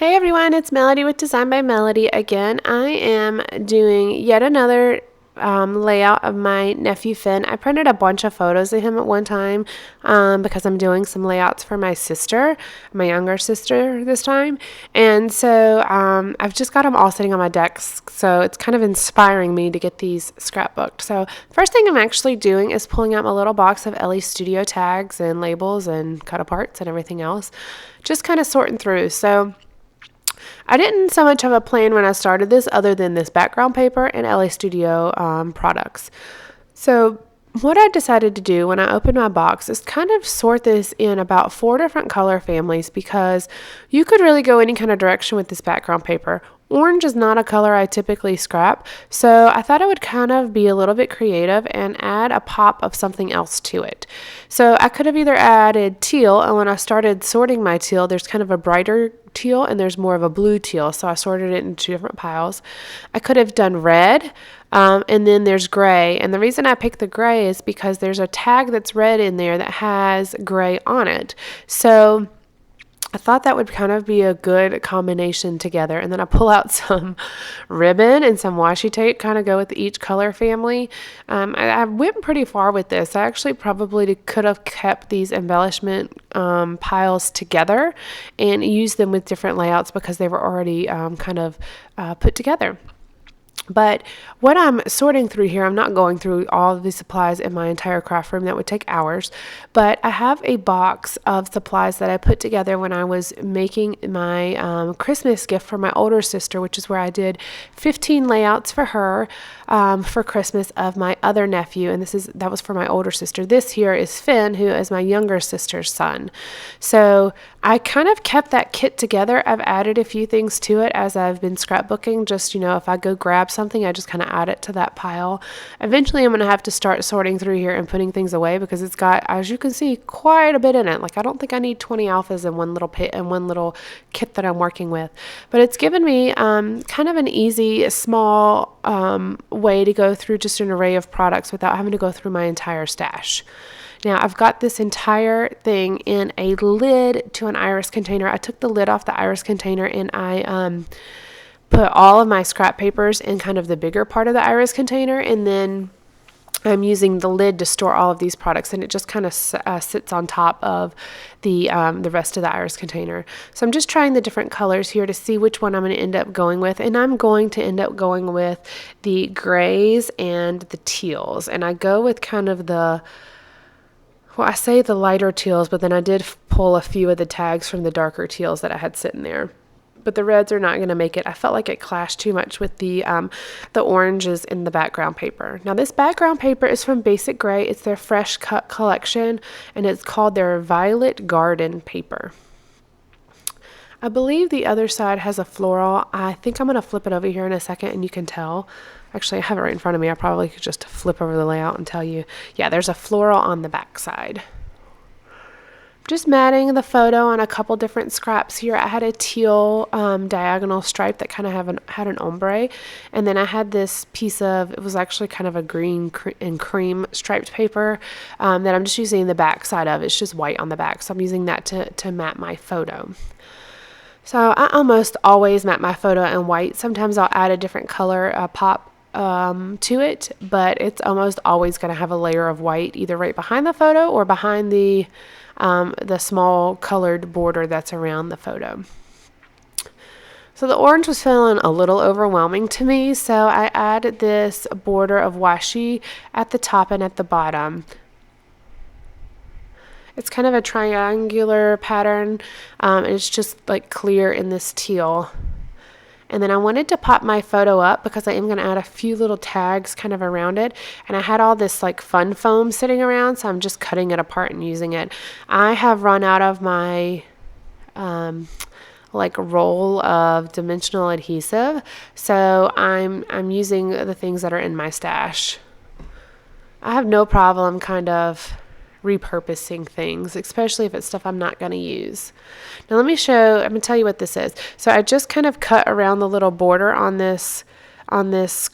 Hey everyone, it's Melody with Design by Melody again. I am doing yet another layout of my nephew Fynn. I printed a bunch of photos of him at one time because I'm doing some layouts for my sister, my younger sister this time. And so I've just got them all sitting on my desk, so it's kind of inspiring me to get these scrapbooked. So first thing I'm actually doing is pulling out my little box of Elle Studio tags and labels and cut aparts and everything else. Just kind of sorting through. So I didn't so much have a plan when I started this other than this background paper and LA Studio products. So what I decided to do when I opened my box is kind of sort this in about 4 different color families because you could really go any kind of direction with this background paper. Orange is not a color I typically scrap, so I thought I would kind of be a little bit creative and add a pop of something else to it. So I could have either added teal, and when I started sorting my teal, there's kind of a brighter teal and there's more of a blue teal, so I sorted it into 2 different piles. I could have done red, and then there's gray, and the reason I picked the gray is because there's a tag that's red in there that has gray on it. So I thought that would kind of be a good combination together. And then I pull out some ribbon and some washi tape, kind of go with each color family. I went pretty far with this. I actually probably could have kept these embellishment piles together and used them with different layouts because they were already kind of put together. But what I'm sorting through here, I'm not going through all of the supplies in my entire craft room. That would take hours. But I have a box of supplies that I put together when I was making my Christmas gift for my older sister, which is where I did 15 layouts for her for Christmas of my other nephew. And that was for my older sister. This here is Fynn, who is my younger sister's son. So I kind of kept that kit together. I've added a few things to it as I've been scrapbooking. Just, if I go grab something, I just kind of add it to that pile. Eventually, I'm going to have to start sorting through here and putting things away because it's got, as you can see, quite a bit in it. Like, I don't think I need 20 alphas in one little pit and one little kit that I'm working with. But it's given me kind of an easy, small way to go through just an array of products without having to go through my entire stash. Now, I've got this entire thing in a lid to an iris container. I took the lid off the iris container and I put all of my scrap papers in kind of the bigger part of the iris container, and then I'm using the lid to store all of these products, and it just kind of sits on top of the rest of the iris container. So I'm just trying the different colors here to see which one I'm going to end up going with, and I'm going to end up going with the grays and the teals, and I go with kind of I say the lighter teals, but then I did pull a few of the tags from the darker teals that I had sitting there. But the reds are not going to make it. I felt like it clashed too much with the oranges in the background paper. Now, this background paper is from Basic Gray. It's their Fresh Cut collection, and it's called their Violet Garden paper. I believe the other side has a floral. I think I'm going to flip it over here in a second, and you can tell. Actually, I have it right in front of me. I probably could just flip over the layout and tell you. Yeah, there's a floral on the back side. Just matting the photo on a couple different scraps here. I had a teal diagonal stripe that kind of had an ombre, and then I had this piece of, it was actually kind of a green and cream striped paper that I'm just using the back side of. It's just white on the back, so I'm using that to mat my photo. So I almost always mat my photo in white. Sometimes I'll add a different color pop to it, but it's almost always going to have a layer of white either right behind the photo or behind the small colored border that's around the photo. So the orange was feeling a little overwhelming to me, so I added this border of washi at the top and at the bottom. It's kind of a triangular pattern, and it's just like clear in this teal. And then I wanted to pop my photo up because I am going to add a few little tags kind of around it. And I had all this like fun foam sitting around, so I'm just cutting it apart and using it. I have run out of my like roll of dimensional adhesive, so I'm using the things that are in my stash. I have no problem kind of repurposing things, especially if it's stuff I'm not going to use. Now I'm going to tell you what this is. So I just kind of cut around the little border on this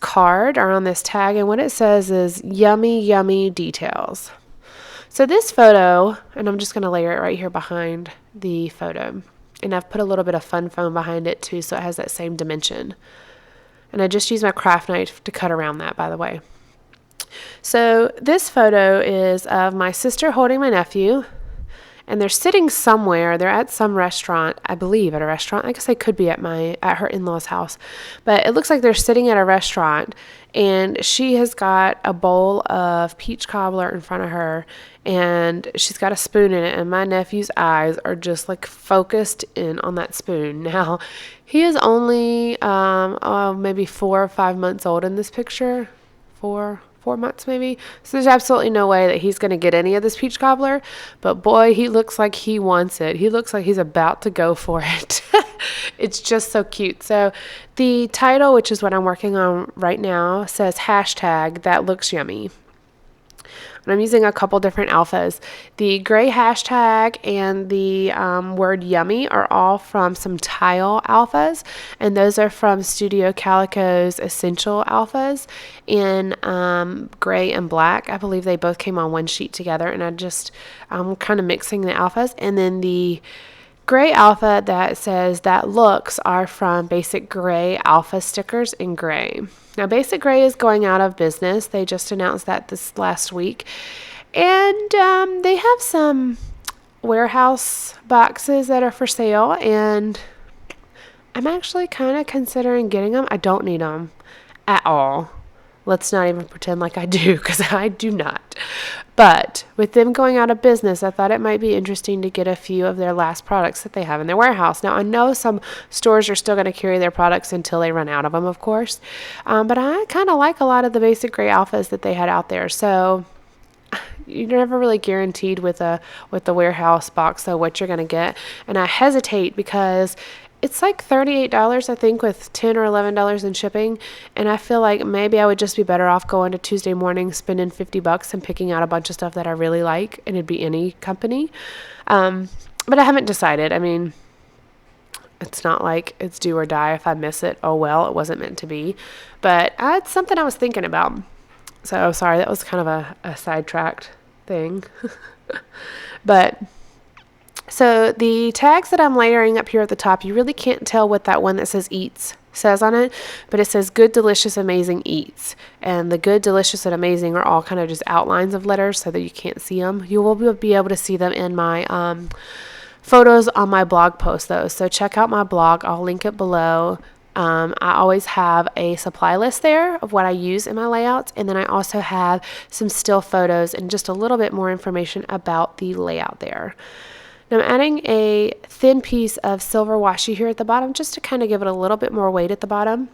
card or on this tag, and what it says is yummy, yummy details. So this photo, and I'm just going to layer it right here behind the photo. And I've put a little bit of fun foam behind it too, so it has that same dimension. And I just use my craft knife to cut around that, by the way. So this photo is of my sister holding my nephew, and they're sitting somewhere. They're at some restaurant, I believe at a restaurant. I guess they could be at her in-laws' house. But it looks like they're sitting at a restaurant, and she has got a bowl of peach cobbler in front of her, and she's got a spoon in it, and my nephew's eyes are just like focused in on that spoon. Now, he is only maybe 4 or 5 months old in this picture. 4 months maybe. So there's absolutely no way that he's going to get any of this peach cobbler. But boy, he looks like he wants it. He looks like he's about to go for it. It's just so cute. So the title, which is what I'm working on right now, says hashtag that looks yummy. And I'm using a couple different alphas. The gray hashtag and the word yummy are all from some tile alphas, and those are from Studio Calico's essential alphas in gray and black. I believe they both came on one sheet together, and I'm kind of mixing the alphas. And then the gray alpha that says that looks are from Basic Gray alpha stickers in gray. Now, Basic Gray is going out of business. They just announced that this last week. And they have some warehouse boxes that are for sale. And I'm actually kind of considering getting them. I don't need them at all. Let's not even pretend like I do, because I do not. But with them going out of business, I thought it might be interesting to get a few of their last products that they have in their warehouse. Now, I know some stores are still going to carry their products until they run out of them, of course. But I kind of like a lot of the Basic Gray alphas that they had out there. So you're never really guaranteed with the warehouse box, though, what you're going to get. And I hesitate because it's like $38, I think, with $10 or $11 in shipping. And I feel like maybe I would just be better off going to Tuesday morning, spending $50 and picking out a bunch of stuff that I really like. And it'd be any company. But I haven't decided. I mean, it's not like it's do or die. If I miss it, oh well, it wasn't meant to be. But it's something I was thinking about. So sorry, that was kind of a sidetracked thing. But so the tags that I'm layering up here at the top, you really can't tell what that one that says eats says on it, but it says good, delicious, amazing eats. And the good, delicious, and amazing are all kind of just outlines of letters so that you can't see them. You will be able to see them in my photos on my blog post, though. So check out my blog. I'll link it below. I always have a supply list there of what I use in my layouts, and then I also have some still photos and just a little bit more information about the layout there. Now I'm adding a thin piece of silver washi here at the bottom just to kind of give it a little bit more weight at the bottom.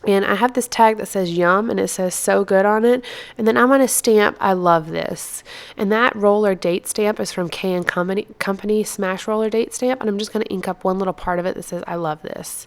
And I have this tag that says yum, and it says so good on it. And then I'm going to stamp I love this. And that roller date stamp is from K & Company Smash Roller Date Stamp. And I'm just going to ink up one little part of it that says I love this.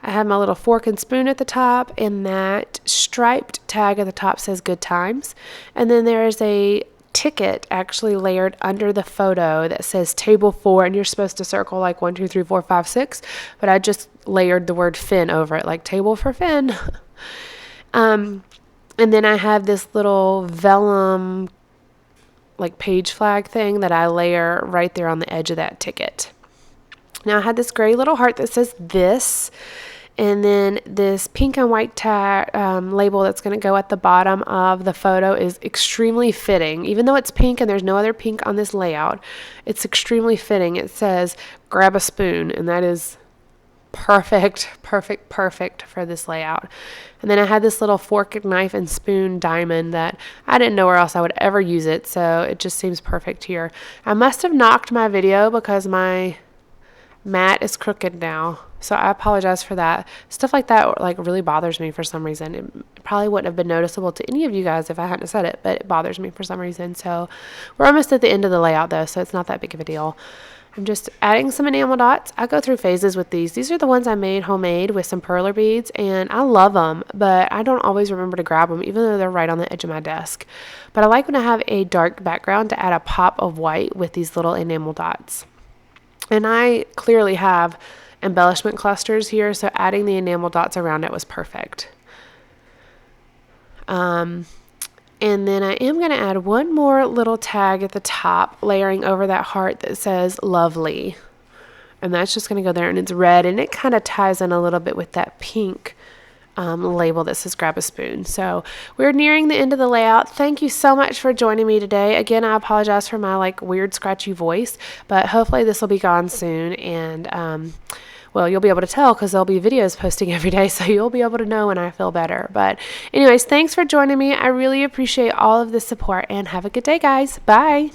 I have my little fork and spoon at the top, and that striped tag at the top says good times. And then there is a ticket actually layered under the photo that says table 4, and you're supposed to circle like 1, 2, 3, 4, 5, 6, but I just layered the word Fynn over it, like table for Fynn. And then I have this little vellum like page flag thing that I layer right there on the edge of that ticket. Now I had this gray little heart that says this, and then this pink and white label that's going to go at the bottom of the photo is extremely fitting. Even though it's pink and there's no other pink on this layout, it's extremely fitting. It says, grab a spoon, and that is perfect for this layout. And then I had this little fork, knife, and spoon diamond that I didn't know where else I would ever use it, so it just seems perfect here. I must have knocked my video because my mat is crooked now, so I apologize for that. Stuff like that like really bothers me for some reason. It probably wouldn't have been noticeable to any of you guys if I hadn't said it, but it bothers me for some reason. So we're almost at the end of the layout though, so it's not that big of a deal. I'm just adding some enamel dots. I go through phases with these. These are the ones I made homemade with some perler beads, and I love them, but I don't always remember to grab them, even though they're right on the edge of my desk. But I like when I have a dark background to add a pop of white with these little enamel dots. And I clearly have embellishment clusters here, so adding the enamel dots around it was perfect. And then I am going to add one more little tag at the top, layering over that heart that says lovely. And that's just going to go there, and it's red, and it kind of ties in a little bit with that pink label that says grab a spoon. So we're nearing the end of the layout. Thank you so much for joining me today. Again, I apologize for my like weird scratchy voice, but hopefully this will be gone soon. And well, you'll be able to tell because there'll be videos posting every day, so you'll be able to know when I feel better. But anyways, thanks for joining me. I really appreciate all of the support, and have a good day, guys. Bye.